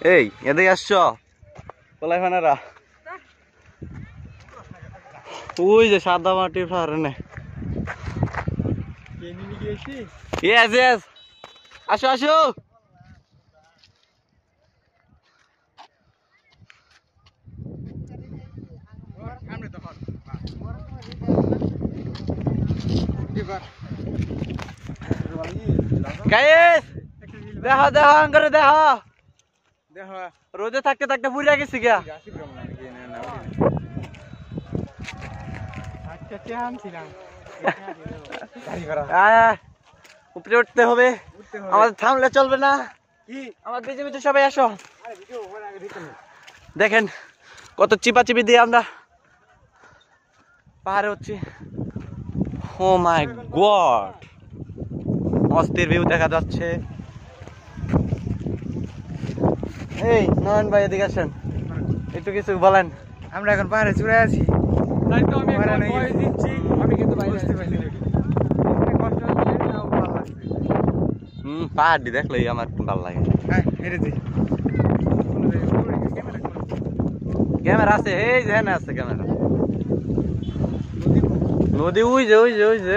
এই এদিকে আসছো পোলাই ফানারা ওই যে সাদা মাটির ফারনে ইয়েস ইয়েস আসো আসো গাইস দেখো দেখো আঙ্গরে দেখো দেখো রোদে থাকতে থাকতে পুড়ে গেছি গা উপরে উঠতে হবে আমাদের থামলে চলবে না আমার বিজেপিতে সবাই আসো দেখেন কত চিপাচিপি দিয়ে আমরা পাহাড়ে উঠছি ও মাই গড অস্থির ভিউ দেখা যাচ্ছে এই নয়ন ভাই এদিকে আসেন একটু কিছু বলেন আমরা এখন পাহাড়ে চূড়ায় আছি আমি কিন্তু পাহাড়টি দেখলেই আমার ভালো লাগে ক্যামেরা আছে এই যে হ্যাঁ আছে ক্যামেরা নদী ওই যে ওই যে ওই যে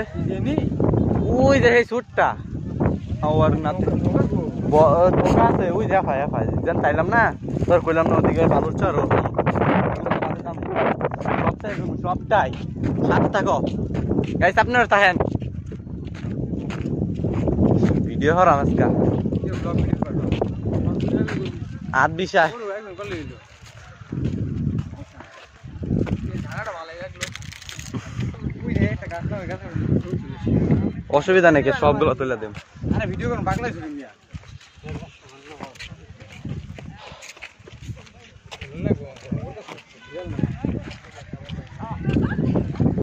ওই যে এই সুটটা আর না আছে ওই যে এফাই এফাই যেন চাইলাম না তোর কইলাম না ওদিকে ভালো চড়ো সবটাই সাথে থাকো গাইস আপনারা থাকেন ভিডিও হর আজকা আট বিষয় অসুবিধা নেই সবগুলো তুলে দেব ভিডিও করুন বাংলায়